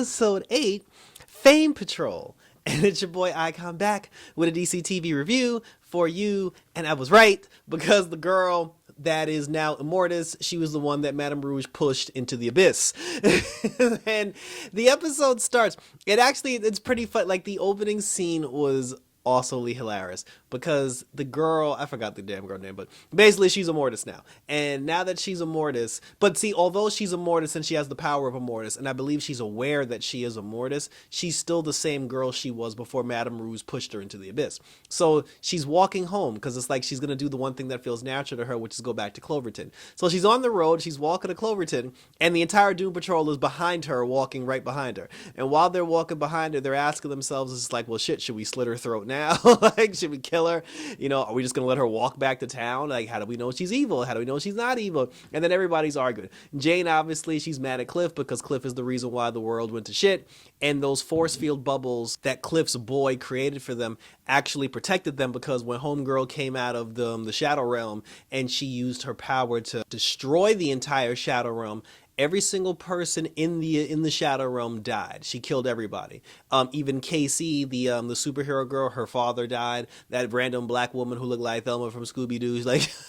episode 8, Fame Patrol. And it's your boy Icon back with a DC TV review for you. And I was right, because the girl that is now Immortus, she was the one that Madame Rouge pushed into the abyss. And the episode starts. It's pretty fun. Like, the opening scene was also hilarious, because the girl, I forgot the damn girl name, but basically she's Immortus now. And now that she's Immortus, but see, although she's Immortus and she has the power of Immortus, and I believe she's aware that she is Immortus, she's still the same girl she was before Madame Rouge pushed her into the abyss. So she's walking home, because it's like she's going to do the one thing that feels natural to her, which is go back to Cloverton. So she's on the road, she's walking to Cloverton, and the entire Doom Patrol is behind her, walking right behind her. And while they're walking behind her, they're asking themselves, it's like, well, shit, should we slit her throat now? Like, should we kill her? You know, are we just gonna let her walk back to town? Like, how do we know she's evil? How do we know she's not evil? And then everybody's arguing. Jane, obviously, she's mad at Cliff, because Cliff is the reason why the world went to shit. And those force field bubbles that Cliff's boy created for them actually protected them, because when Homegirl came out of the Shadow Realm and she used her power to destroy the entire Shadow Realm, every single person in the Shadow Realm died. She killed everybody. Even Casey, the superhero girl, her father died. That random black woman who looked like Thelma from Scooby-Doo,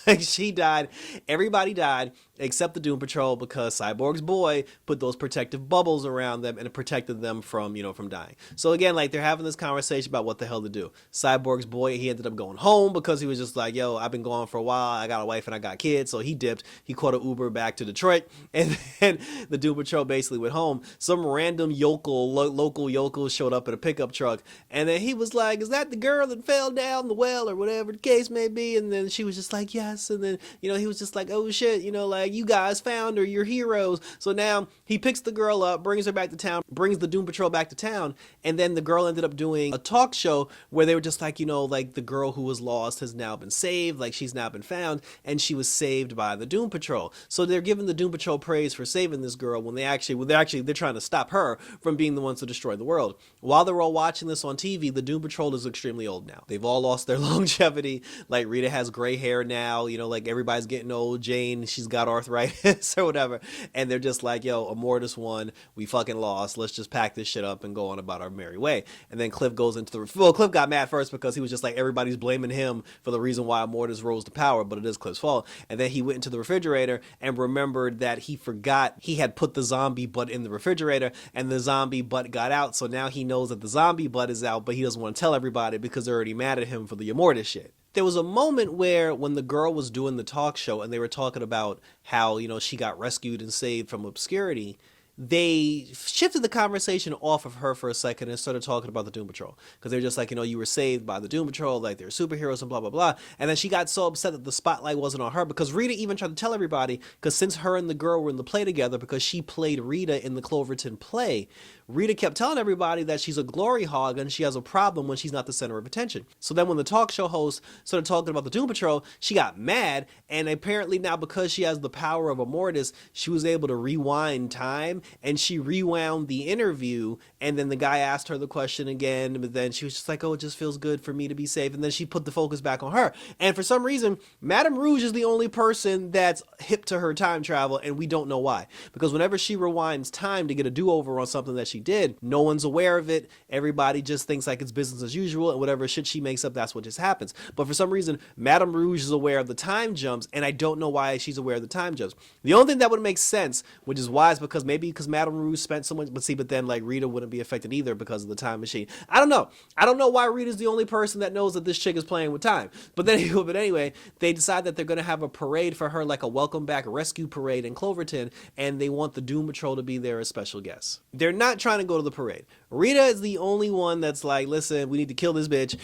like she died. Everybody died except the Doom Patrol, because Cyborg's boy put those protective bubbles around them and it protected them from dying. So again, like, they're having this conversation about what the hell to do. Cyborg's boy, he ended up going home, because he was just like, yo, I've been gone for a while. I got a wife and I got kids. So he dipped. He caught an Uber back to Detroit, and then the Doom Patrol basically went home. Some random local yokel showed up in a pickup truck, and then he was like, is that the girl that fell down the well, or whatever the case may be? And then she was just like, yes. And then, he was just like, oh shit, like, you guys found her, you're heroes. So now he picks the girl up, brings her back to town, brings the Doom Patrol back to town, and then the girl ended up doing a talk show where they were just like, like, the girl who was lost has now been saved, like, she's now been found, and she was saved by the Doom Patrol. So they're giving the Doom Patrol praise for saving this girl, when they're trying to stop her from being the ones to destroy the world. While they're all watching this on TV, the Doom Patrol is extremely old now. They've all lost their longevity. Like, Rita has gray hair now, like, everybody's getting old. Jane, she's got arthritis or whatever, and they're just like, yo, Immortus won, we fucking lost, let's just pack this shit up and go on about our merry way. And then Cliff goes into Cliff got mad first, because he was just like, everybody's blaming him for the reason why Immortus rose to power, but it is Cliff's fault. And then he went into the refrigerator and remembered that he forgot he had put the zombie butt in the refrigerator, and the zombie butt got out. So now he knows that the zombie butt is out, but he doesn't want to tell everybody, because they're already mad at him for the Immortus shit. There was a moment where, when the girl was doing the talk show and they were talking about how, she got rescued and saved from obscurity, they shifted the conversation off of her for a second and started talking about the Doom Patrol, because they're just like, you were saved by the Doom Patrol, like, they're superheroes and blah blah blah. And then she got so upset that the spotlight wasn't on her, because Rita even tried to tell everybody, because since her and the girl were in the play together, because she played Rita in the Cloverton play, Rita kept telling everybody that she's a glory hog and she has a problem when she's not the center of attention. So then when the talk show host started talking about the Doom Patrol, she got mad, and apparently now, because she has the power of Immortus, she was able to rewind time, and she rewound the interview, and then the guy asked her the question again, but then she was just like, oh, it just feels good for me to be safe, and then she put the focus back on her. And for some reason, Madame Rouge is the only person that's hip to her time travel, and we don't know why. Because whenever she rewinds time to get a do-over on something that she did, no one's aware of it, everybody just thinks like it's business as usual, and whatever shit she makes up, that's what just happens. But for some reason, Madame Rouge is aware of the time jumps, and I don't know why she's aware of the time jumps. The only thing that would make sense, which is wise, because Madame Rouge spent so much, but then, like, Rita wouldn't be affected either because of the time machine. I don't know why Rita's the only person that knows that this chick is playing with time. But anyway, they decide that they're going to have a parade for her, like a welcome back rescue parade in Cloverton, and they want the Doom Patrol to be there as special guests. They're not trying to go to the parade. Rita is the only one that's like, listen, we need to kill this bitch,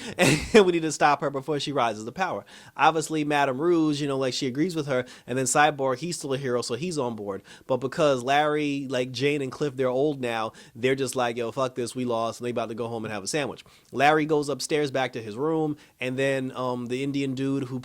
and we need to stop her before she rises to power. Obviously, Madame Rouge, like, she agrees with her, and then Cyborg, he's still a hero, so he's on board. But because Larry, like, Jane and Cliff, they're old now, they're just like, yo, fuck this, we lost, and they about to go home and have a sandwich. Larry goes upstairs back to his room, and then the Indian dude who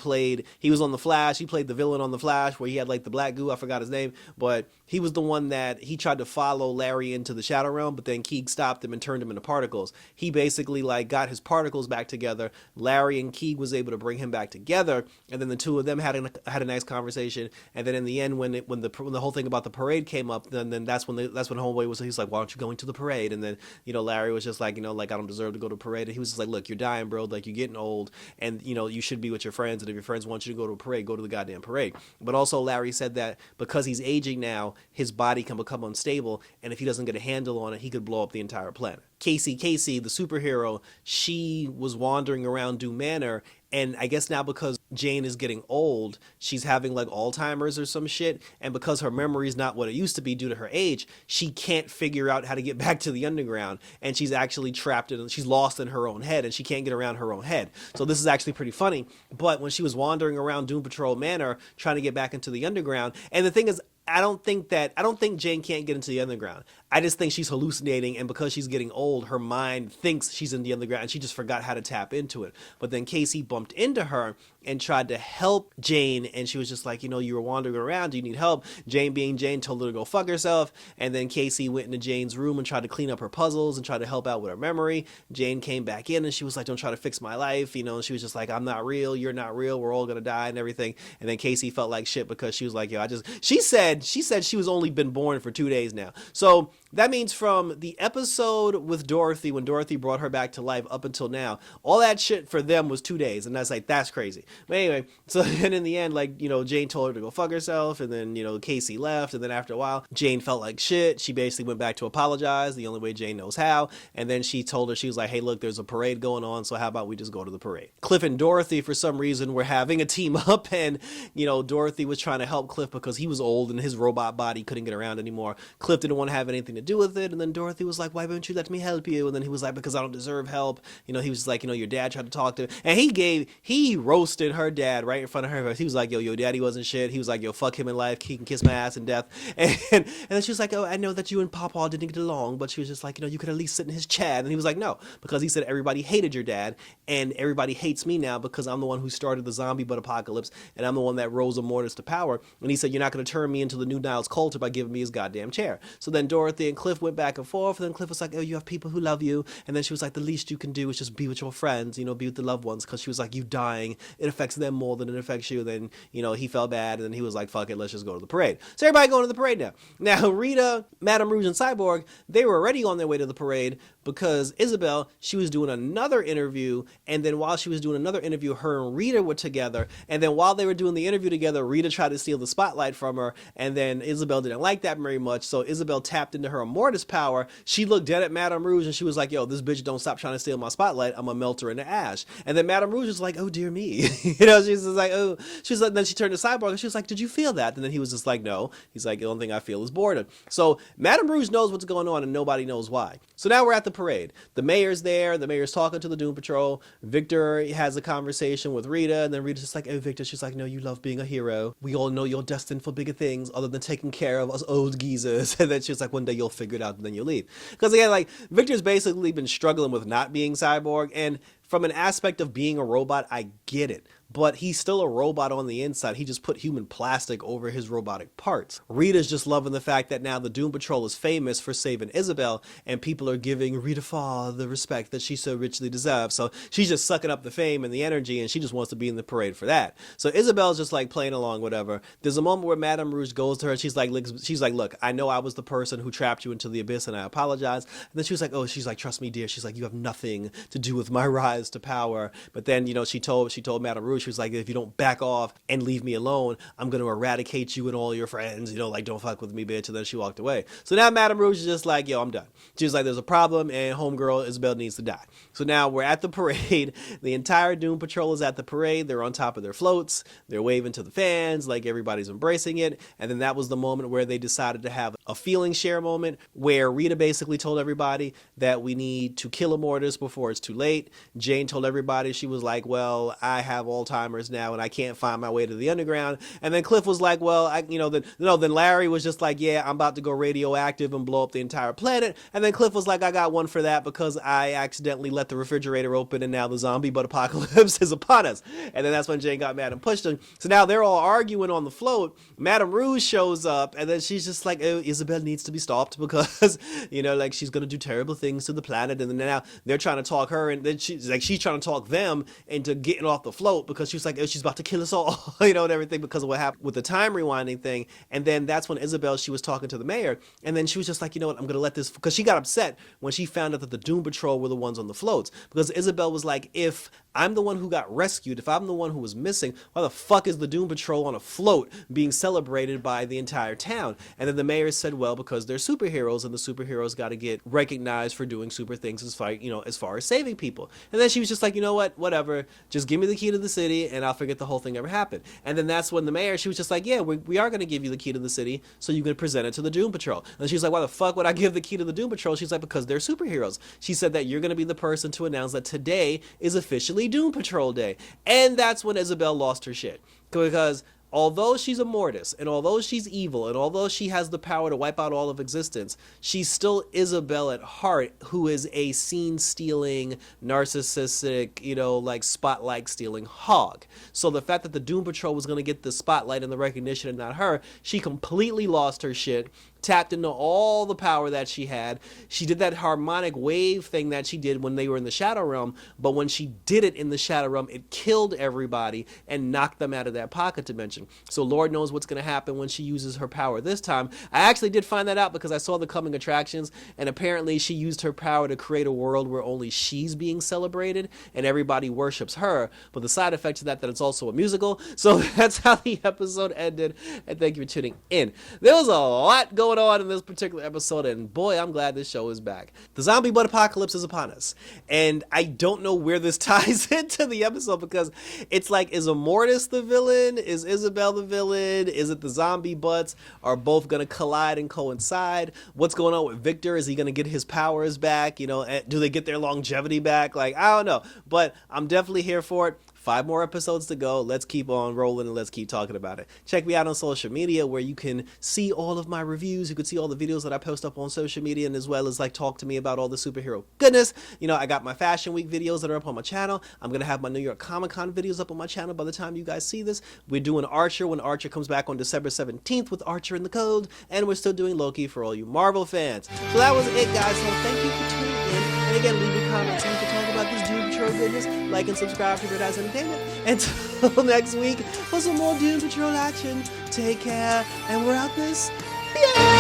he was on The Flash, he played the villain on The Flash, where he had, like, the black goo, I forgot his name, but he was the one that he tried to follow Larry into the Shadow Realm, realm, but then Keeg stopped him and turned him into particles. He basically like got his particles back together. Larry and Keeg was able to bring him back together, and then the two of them had a nice conversation. And then in the end, when the whole thing about the parade came up, then that's when Homeboy was, he's like, why aren't you going to the parade? And then Larry was just like, like, I don't deserve to go to a parade. And he was just like, look, you're dying, bro. Like, you're getting old, and you should be with your friends. And if your friends want you to go to a parade, go to the goddamn parade. But also Larry said that because he's aging now, his body can become unstable, and if he doesn't get a handle on it, he could blow up the entire planet. Casey, the superhero, she was wandering around Doom Manor, and I guess now because Jane is getting old, she's having like Alzheimer's or some shit, and because her memory is not what it used to be due to her age, she can't figure out how to get back to the underground, and she's actually she's lost in her own head, and she can't get around her own head. So this is actually pretty funny. But when she was wandering around Doom Patrol Manor trying to get back into the underground, and the thing is, I don't think Jane can't get into the underground. I just think she's hallucinating, and because she's getting old, her mind thinks she's in the underground, and she just forgot how to tap into it. But then Casey bumped into her and tried to help Jane, and she was just like, you were wandering around, do you need help? Jane, being Jane, told her to go fuck herself, and then Casey went into Jane's room and tried to clean up her puzzles and tried to help out with her memory. Jane came back in, and she was like, don't try to fix my life, and she was just like, I'm not real, you're not real, we're all gonna die and everything. And then Casey felt like shit because she was like, she said she was only been born for 2 days now. So that means from the episode with Dorothy, when Dorothy brought her back to life, up until now, all that shit for them was 2 days. And that's like, that's crazy. But anyway, so then in the end, like, Jane told her to go fuck herself, and then, Casey left. And then after a while, Jane felt like shit. She basically went back to apologize the only way Jane knows how. And then she told her, she was like, hey, look, there's a parade going on, so how about we just go to the parade? Cliff and Dorothy, for some reason, were having a team up, and, Dorothy was trying to help Cliff because he was old and his robot body couldn't get around anymore. Cliff didn't want to have anything to do with it, and then Dorothy was like, why won't you let me help you? And then he was like, because I don't deserve help. He was just like, your dad tried to talk to him, and he roasted her dad right in front of her. He was like, yo, your daddy wasn't shit. He was like, yo, fuck him in life, he can kiss my ass in death. And then she was like, oh, I know that you and Papa didn't get along, but she was just like, you could at least sit in his chair. And he was like, no, because he said everybody hated your dad, and everybody hates me now because I'm the one who started the zombie butt apocalypse, and I'm the one that rose Immortus to power. And he said, you're not going to turn me into the new Niles Coulter by giving me his goddamn chair. So then Dorothy and Cliff went back and forth, and then Cliff was like, oh, you have people who love you. And then she was like, the least you can do is just be with your friends, be with the loved ones, because she was like, you dying, it affects them more than it affects you. Then, he felt bad, and then he was like, fuck it, let's just go to the parade. So everybody going to the parade now. Now, Rita, Madame Rouge, and Cyborg, they were already on their way to the parade because Isabel, she was doing another interview, and then while she was doing another interview, her and Rita were together, and then while they were doing the interview together, Rita tried to steal the spotlight from her, and then Isabel didn't like that very much, so Isabel tapped into her Immortus power. She looked dead at Madame Rouge, and she was like, yo, this bitch don't stop trying to steal my spotlight, I'm gonna melt her into ash. And then Madame Rouge was like, oh dear me. She's just like, oh, she's like, then she turned to Cyborg, and she was like, did you feel that? And then he was just like, no. He's like, the only thing I feel is boredom. So Madame Rouge knows what's going on, and nobody knows why. So now we're at the parade. The mayor's there, the mayor's talking to the Doom Patrol. Victor has a conversation with Rita, and then Rita's just like, oh, Victor, she's like, no, you love being a hero. We all know you're destined for bigger things other than taking care of us old geezers. And then she's like, one day you'll figure it out, and then you'll leave. Because again, like, Victor's basically been struggling with not being Cyborg, and from an aspect of being a robot, I get it. But he's still a robot on the inside. He just put human plastic over his robotic parts. Rita's just loving the fact that now the Doom Patrol is famous for saving Isabel, and people are giving Rita Farr the respect that she so richly deserves. So she's just sucking up the fame and the energy, and she just wants to be in the parade for that. So Isabel's just like playing along, whatever. There's a moment where Madame Rouge goes to her, and she's like, look, I know I was the person who trapped you into the abyss, and I apologize. And then she was like, oh, she's like, trust me, dear. She's like, you have nothing to do with my rise to power. But then, she told Madame Rouge, she was like, if you don't back off and leave me alone, I'm going to eradicate you and all your friends, like, don't fuck with me, bitch. And then she walked away. So now Madame Rouge is just like, yo, I'm done. She was like, there's a problem, and homegirl Isabel needs to die. So now we're at the parade. The entire Doom Patrol is at the parade. They're on top of their floats. They're waving to the fans, like everybody's embracing it. And then that was the moment where they decided to have a feeling share moment, where Rita basically told everybody that we need to kill Immortus before it's too late. Jane told everybody, she was like, well, I have Alzheimer's now, and I can't find my way to the underground. And then Cliff was like, well, then Larry was just like, yeah, I'm about to go radioactive and blow up the entire planet. And then Cliff was like, I got one for that, because I accidentally let the refrigerator open, and now the zombie butt apocalypse is upon us. And then that's when Jane got mad and pushed him. So now they're all arguing on the float. Madame Rouge shows up, and then she's just like, oh, Isabel needs to be stopped because, you know, like she's going to do terrible things to the planet. And then now they're trying to talk her, and then she's trying to talk them into getting off the float because she's like, oh, she's about to kill us all, you know, and everything because of what happened with the time rewinding thing. And then that's when Isabel, she was talking to the mayor, and then she was just like, you know what, I'm going to let this, because she got upset when she found out that the Doom Patrol were the ones on the floats, because Isabel was like, if I'm the one who got rescued, if I'm the one who was missing, why the fuck is the Doom Patrol on a float being celebrated by the entire town? And then the mayor said, well, because they're superheroes, and the superheroes got to get recognized for doing super things as far, you know, as far as saving people. And then she was just like, you know what, whatever, just give me the key to the city and I'll forget the whole thing ever happened. And then that's when the mayor, she was just like, yeah, we are going to give you the key to the city so you can present it to the Doom Patrol. And she's like, why the fuck would I give the key to the Doom Patrol? She's like, because they're superheroes. She said that you're going to be the person to announce that today is officially Doom Patrol Day. And that's when Isabel lost her shit. Because although she's a Mortis, and although she's evil, and although she has the power to wipe out all of existence, she's still Isabel at heart, who is a scene-stealing, narcissistic, you know, like spotlight-stealing hog. So the fact that the Doom Patrol was going to get the spotlight and the recognition and not her, she completely lost her shit, tapped into all the power that she had. She did that harmonic wave thing that she did when they were in the Shadow Realm, but when she did it in the Shadow Realm, it killed everybody and knocked them out of that pocket dimension. So Lord knows what's going to happen when she uses her power this time. I actually did find that out because I saw the coming attractions, and apparently she used her power to create a world where only she's being celebrated and everybody worships her. But the side effect of that it's also a musical. So that's how the episode ended, and thank you for tuning in. There was a lot going on in this particular episode, and boy, I'm glad this show is back. The zombie butt apocalypse is upon us, and I don't know where this ties into the episode, because it's like, is Immortus the villain? Is Isabel the villain? Is it the zombie butts? Are both gonna collide and coincide? What's going on with Victor? Is he gonna get his powers back? You know, do they get their longevity back? Like, I don't know, but I'm definitely here for it. 5 more episodes to go. Let's keep on rolling and let's keep talking about it. Check me out on social media where you can see all of my reviews. You can see all the videos that I post up on social media, and as well as like talk to me about all the superhero goodness. You know, I got my Fashion Week videos that are up on my channel. I'm going to have my New York Comic Con videos up on my channel by the time you guys see this. We're doing Archer when Archer comes back on December 17th with Archer in the Code, and we're still doing Loki for all you Marvel fans. So that was it, guys. So thank you for tuning in. And again, leave your comments so we can talk about this Doom Patrol goodness. Like and subscribe to Red Eyes Entertainment. Until next week for some more Doom Patrol action. Take care, and we're out this. Yeah!